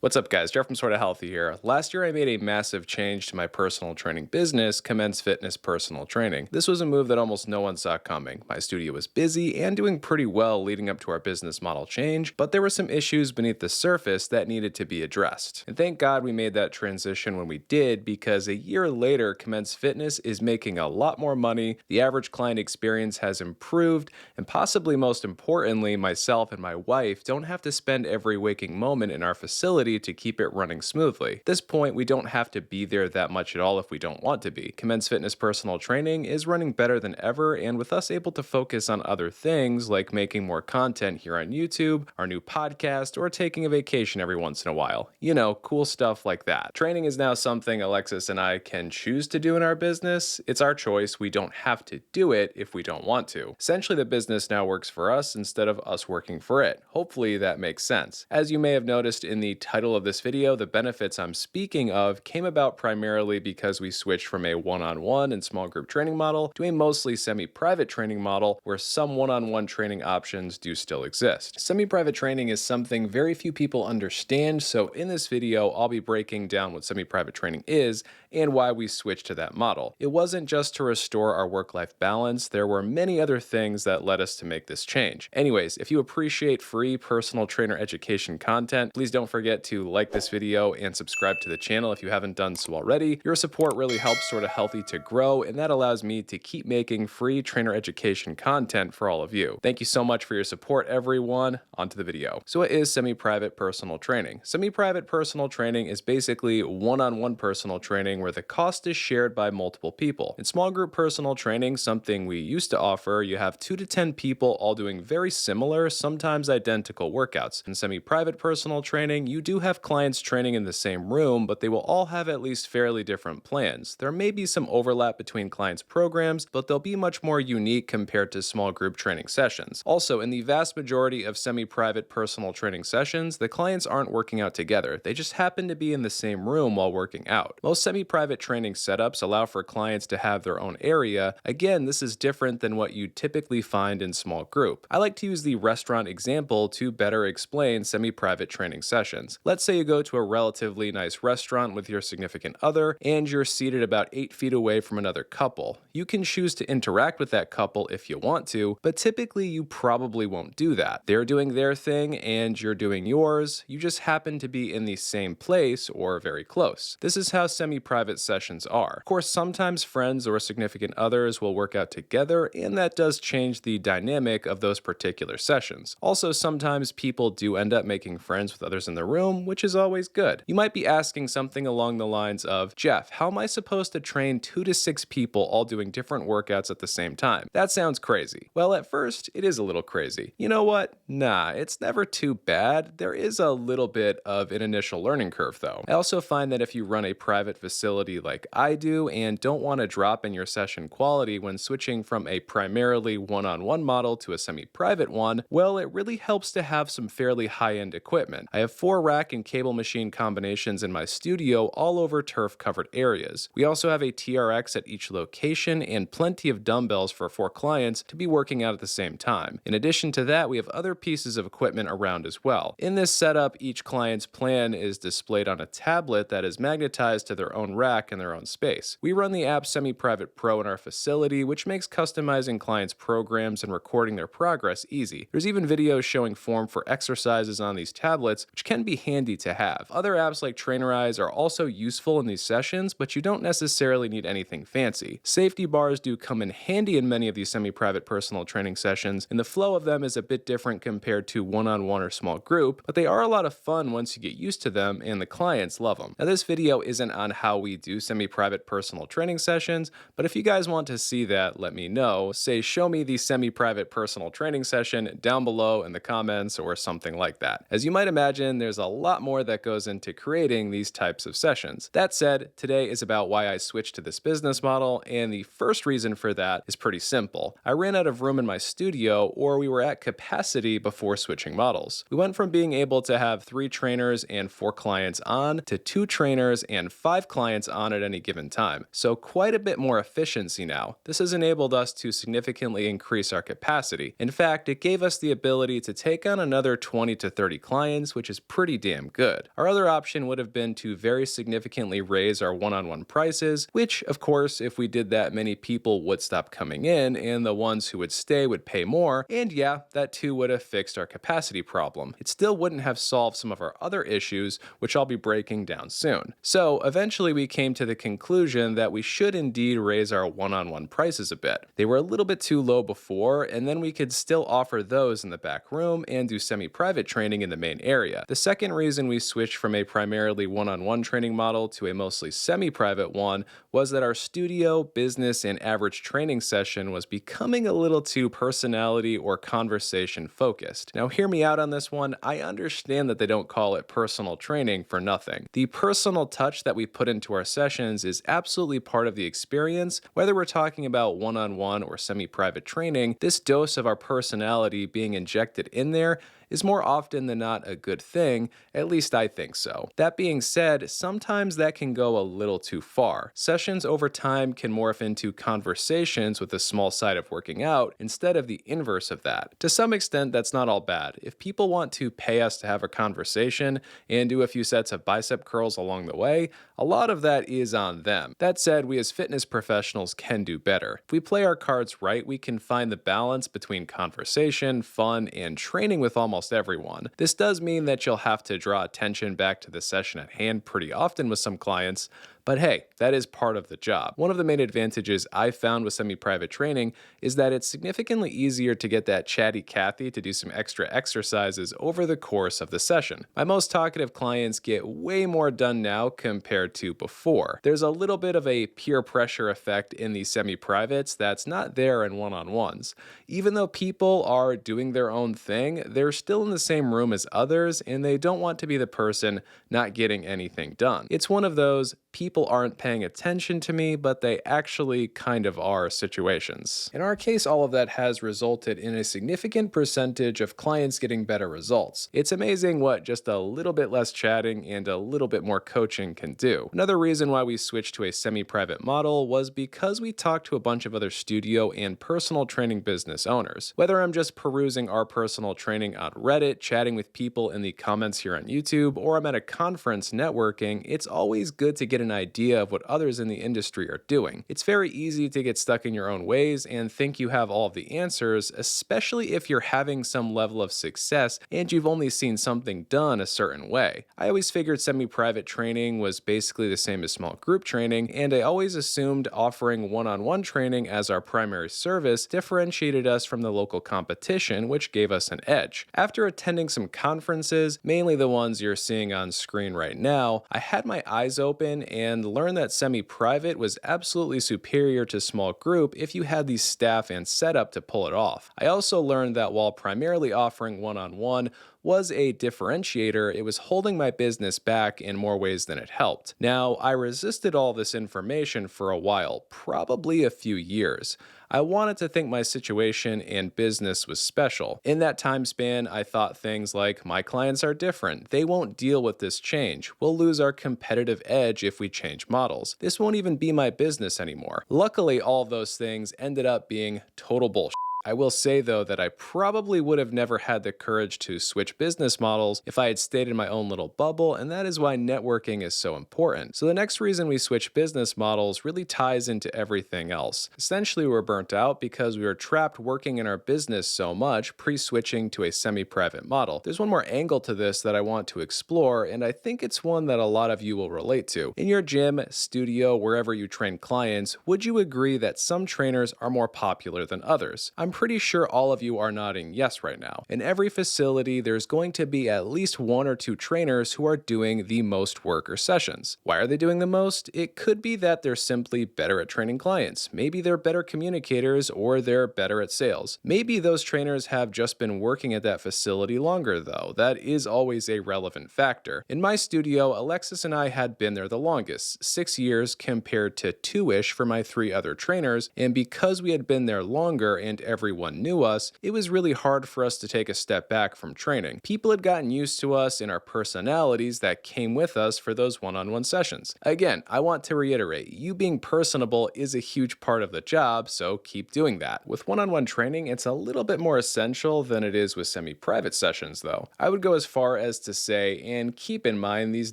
What's up, guys? Jeff from Sorta Healthy here. Last year, I made a massive change to my personal training business, Commence Fitness Personal Training. This was a move that almost no one saw coming. My studio was busy and doing pretty well leading up to our business model change, but there were some issues beneath the surface that needed to be addressed. And thank God we made that transition when we did, because a year later, Commence Fitness is making a lot more money, the average client experience has improved, and possibly most importantly, myself and my wife don't have to spend every waking moment in our facility to keep it running smoothly. At this point, we don't have to be there that much at all if we don't want to be. Commence Fitness Personal Training is running better than ever, and with us able to focus on other things like making more content here on YouTube, our new podcast, or taking a vacation every once in a while. You know, cool stuff like that. Training is now something Alexis and I can choose to do in our business. It's our choice. We don't have to do it if we don't want to. Essentially, the business now works for us instead of us working for it. Hopefully that makes sense. As you may have noticed in the title of this video, the benefits I'm speaking of came about primarily because we switched from a one-on-one and small group training model to a mostly semi-private training model where some one-on-one training options do still exist. Semi-private training is something very few people understand, so in this video, I'll be breaking down what semi-private training is and why we switched to that model. It wasn't just to restore our work-life balance, there were many other things that led us to make this change. Anyways, if you appreciate free personal trainer education content, please don't forget to like this video and subscribe to the channel if you haven't done so already. Your support really helps Sorta Healthy to grow, and that allows me to keep making free trainer education content for all of you. Thank you so much for your support, everyone. On to the video. So what is semi-private personal training? Semi-private personal training is basically one-on-one personal training where the cost is shared by multiple people. In small group personal training, something we used to offer, you have 2 to 10 people all doing very similar, sometimes identical workouts. In semi-private personal training, you do have clients training in the same room, but they will all have at least fairly different plans. There may be some overlap between clients' programs, but they'll be much more unique compared to small group training sessions. Also, in the vast majority of semi-private personal training sessions, the clients aren't working out together. They just happen to be in the same room while working out. Most semi-private training setups allow for clients to have their own area. Again, this is different than what you typically find in small group. I like to use the restaurant example to better explain semi-private training sessions. Let's say you go to a relatively nice restaurant with your significant other and you're seated about 8 feet away from another couple. You can choose to interact with that couple if you want to, but typically you probably won't do that. They're doing their thing and you're doing yours. You just happen to be in the same place or very close. This is how semi-private sessions are. Of course, sometimes friends or significant others will work out together, and that does change the dynamic of those particular sessions. Also, sometimes people do end up making friends with others in the room, which is always good. You might be asking something along the lines of, Jeff, how am I supposed to train 2 to 6 people all doing different workouts at the same time? That sounds crazy. Well, at first, it is a little crazy. You know what? Nah, it's never too bad. There is a little bit of an initial learning curve, though. I also find that if you run a private facility like I do and don't want to drop in your session quality when switching from a primarily one-on-one model to a semi-private one, well, it really helps to have some fairly high-end equipment. I have 4 rack and cable machine combinations in my studio all over turf-covered areas. We also have a TRX at each location and plenty of dumbbells for 4 clients to be working out at the same time. In addition to that, we have other pieces of equipment around as well. In this setup, each client's plan is displayed on a tablet that is magnetized to their own rack in their own space. We run the app Semi-Private Pro in our facility, which makes customizing clients' programs and recording their progress easy. There's even videos showing form for exercises on these tablets, which can be handy to have. Other apps like Trainerize are also useful in these sessions, but you don't necessarily need anything fancy. Safety bars do come in handy in many of these semi-private personal training sessions, and the flow of them is a bit different compared to one-on-one or small group, but they are a lot of fun once you get used to them, and the clients love them. Now, this video isn't on how we do semi-private personal training sessions, but if you guys want to see that, let me know. Say, show me the semi-private personal training session down below in the comments or something like that. As you might imagine, there's a lot more that goes into creating these types of sessions. That said, today is about why I switched to this business model, and the first reason for that is pretty simple. I ran out of room in my studio, or we were at capacity before switching models. We went from being able to have 3 trainers and 4 clients on to 2 trainers and 5 clients on at any given time. So quite a bit more efficiency now. This has enabled us to significantly increase our capacity. In fact, it gave us the ability to take on another 20 to 30 clients, which is pretty damn good. Our other option would have been to very significantly raise our one-on-one prices, which, of course, if we did that, many people would stop coming in, and the ones who would stay would pay more, and yeah, that too would have fixed our capacity problem. It still wouldn't have solved some of our other issues, which I'll be breaking down soon. So eventually we came to the conclusion that we should indeed raise our one-on-one prices a bit. They were a little bit too low before, and then we could still offer those in the back room and do semi-private training in the main area. The second reason we switched from a primarily one-on-one training model to a mostly semi-private one was that our studio, business, and average training session was becoming a little too personality or conversation focused. Now hear me out on this one. I understand that they don't call it personal training for nothing. The personal touch that we put into our sessions is absolutely part of the experience. Whether we're talking about one-on-one or semi-private training, this dose of our personality being injected in there is more often than not a good thing, at least I think so. That being said, sometimes that can go a little too far. Sessions over time can morph into conversations with a small side of working out instead of the inverse of that. To some extent, that's not all bad. If people want to pay us to have a conversation and do a few sets of bicep curls along the way, a lot of that is on them. That said, we as fitness professionals can do better. If we play our cards right, we can find the balance between conversation, fun, and training with almost everyone. This does mean that you'll have to draw attention back to the session at hand pretty often with some clients, but hey, that is part of the job. One of the main advantages I found with semi-private training is that it's significantly easier to get that chatty Cathy to do some extra exercises over the course of the session. My most talkative clients get way more done now compared to before. There's a little bit of a peer pressure effect in these semi-privates that's not there in one-on-ones. Even though people are doing their own thing, they're still in the same room as others, and they don't want to be the person not getting anything done. It's one of those people aren't paying attention to me, but they actually kind of are situations. In our case, all of that has resulted in a significant percentage of clients getting better results. It's amazing what just a little bit less chatting and a little bit more coaching can do. Another reason why we switched to a semi-private model was because we talked to a bunch of other studio and personal training business owners. Whether I'm just perusing our personal training on Reddit, chatting with people in the comments here on YouTube, or I'm at a conference networking, it's always good to get an idea of what others in the industry are doing. It's very easy to get stuck in your own ways and think you have all of the answers, especially if you're having some level of success and you've only seen something done a certain way. I always figured semi-private training was basically the same as small group training, and I always assumed offering one-on-one training as our primary service differentiated us from the local competition, which gave us an edge. After attending some conferences, mainly the ones you're seeing on screen right now, I had my eyes open and learned that semi-private was absolutely superior to small group if you had the staff and setup to pull it off. I also learned that while primarily offering one-on-one was a differentiator, it was holding my business back in more ways than it helped. Now, I resisted all this information for a while, probably a few years. I wanted to think my situation and business was special. In that time span, I thought things like, my clients are different. They won't deal with this change. We'll lose our competitive edge if we change models. This won't even be my business anymore. Luckily, all of those things ended up being total bullshit. I will say, though, that I probably would have never had the courage to switch business models if I had stayed in my own little bubble, and that is why networking is so important. So the next reason we switched business models really ties into everything else. Essentially, we were burnt out because we were trapped working in our business so much pre-switching to a semi-private model. There's one more angle to this that I want to explore, and I think it's one that a lot of you will relate to. In your gym, studio, wherever you train clients, would you agree that some trainers are more popular than others? I'm pretty sure all of you are nodding yes right now. In every facility, there's going to be at least one or two trainers who are doing the most work or sessions. Why are they doing the most? It could be that they're simply better at training clients. Maybe they're better communicators, or they're better at sales. Maybe those trainers have just been working at that facility longer, though. That is always a relevant factor. In my studio, Alexis and I had been there the longest, 6 years compared to 2-ish for my 3 other trainers, and because we had been there longer and everyone knew us, it was really hard for us to take a step back from training. People had gotten used to us and our personalities that came with us for those one-on-one sessions. Again, I want to reiterate, you being personable is a huge part of the job, so keep doing that. With one-on-one training, it's a little bit more essential than it is with semi-private sessions, though. I would go as far as to say, and keep in mind these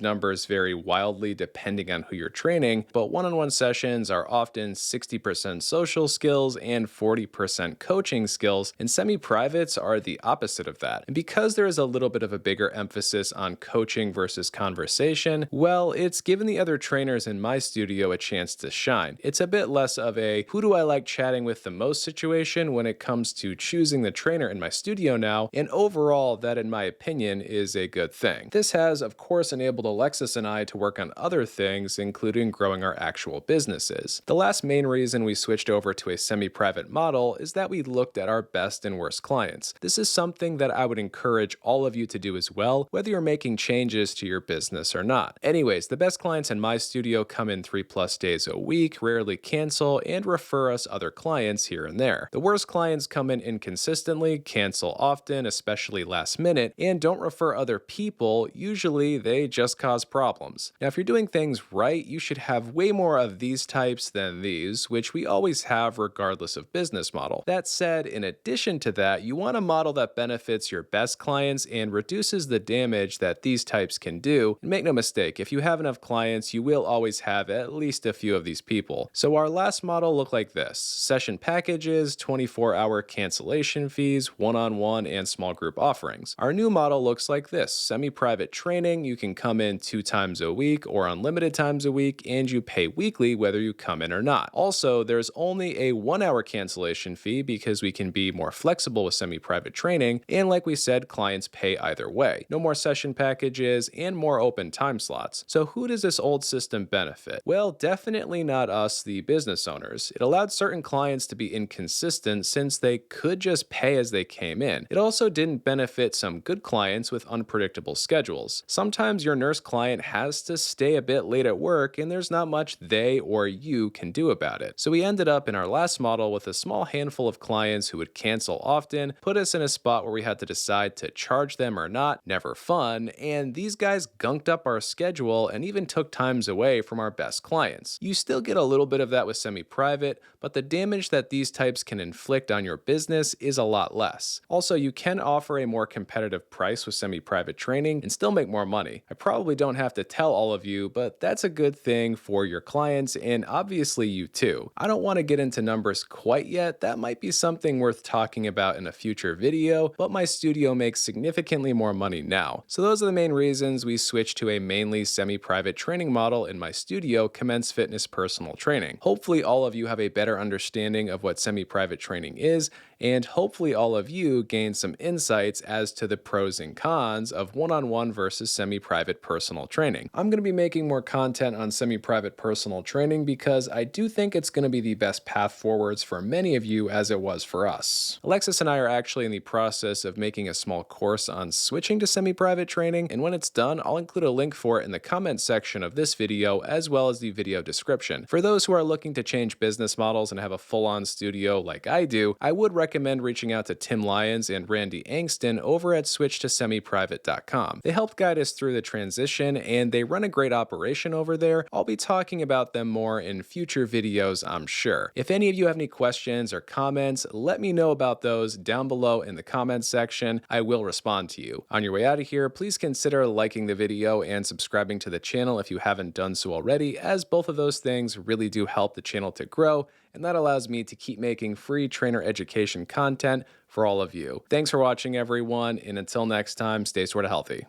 numbers vary wildly depending on who you're training, but one-on-one sessions are often 60% social skills and 40% coaching skills, and semi-privates are the opposite of that. And because there is a little bit of a bigger emphasis on coaching versus conversation, well, it's given the other trainers in my studio a chance to shine. It's a bit less of a who do I like chatting with the most situation when it comes to choosing the trainer in my studio now, and overall that in my opinion is a good thing. This has of course enabled Alexis and I to work on other things, including growing our actual businesses. The last main reason we switched over to a semi-private model is that we looked at our best and worst clients. This is something that I would encourage all of you to do as well, whether you're making changes to your business or not. Anyways, the best clients in my studio come in 3+ days a week, rarely cancel, and refer us other clients here and there. The worst clients come in inconsistently, cancel often, especially last minute, and don't refer other people. Usually they just cause problems. Now, if you're doing things right, you should have way more of these types than these, which we always have regardless of business model. That said, in addition to that, you want a model that benefits your best clients and reduces the damage that these types can do. And make no mistake, if you have enough clients, you will always have at least a few of these people. So our last model looked like this: session packages, 24-hour cancellation fees, one-on-one and small group offerings. Our new model looks like this: semi-private training, you can come in 2 times a week or unlimited times a week, and you pay weekly whether you come in or not. Also, there's only a 1-hour cancellation fee because we can be more flexible with semi-private training, and like we said, clients pay either way. No more session packages and more open time slots. So who does this old system benefit? Well, definitely not us, the business owners. It allowed certain clients to be inconsistent since they could just pay as they came in. It also didn't benefit some good clients with unpredictable schedules. Sometimes your nurse client has to stay a bit late at work and there's not much they or you can do about it. So we ended up in our last model with a small handful of clients who would cancel often, put us in a spot where we had to decide to charge them or not, never fun, and these guys gunked up our schedule and even took times away from our best clients. You still get a little bit of that with semi-private, but the damage that these types can inflict on your business is a lot less. Also, you can offer a more competitive price with semi-private training and still make more money. I probably don't have to tell all of you, but that's a good thing for your clients and obviously you too. I don't want to get into numbers quite yet. That might be something worth talking about in a future video, but my studio makes significantly more money now. So those are the main reasons we switched to a mainly semi-private training model in my studio, Commence Fitness Personal Training. Hopefully all of you have a better understanding of what semi-private training is, and hopefully all of you gain some insights as to the pros and cons of one-on-one versus semi-private personal training. I'm going to be making more content on semi-private personal training because I do think it's going to be the best path forwards for many of you as it was for us. Alexis and I are actually in the process of making a small course on switching to semi-private training, and when it's done, I'll include a link for it in the comment section of this video as well as the video description. For those who are looking to change business models and have a full-on studio like I do, I would recommend reaching out to Tim Lyons and Randy Angston over at switchtosemiprivate.com. They helped guide us through the transition and they run a great operation over there. I'll be talking about them more in future videos, I'm sure. If any of you have any questions or comments, let me know about those down below in the comments section. I will respond to you. On your way out of here, please consider liking the video and subscribing to the channel if you haven't done so already, as both of those things really do help the channel to grow, and that allows me to keep making free trainer education content for all of you. Thanks for watching, everyone, and until next time, stay sorta healthy.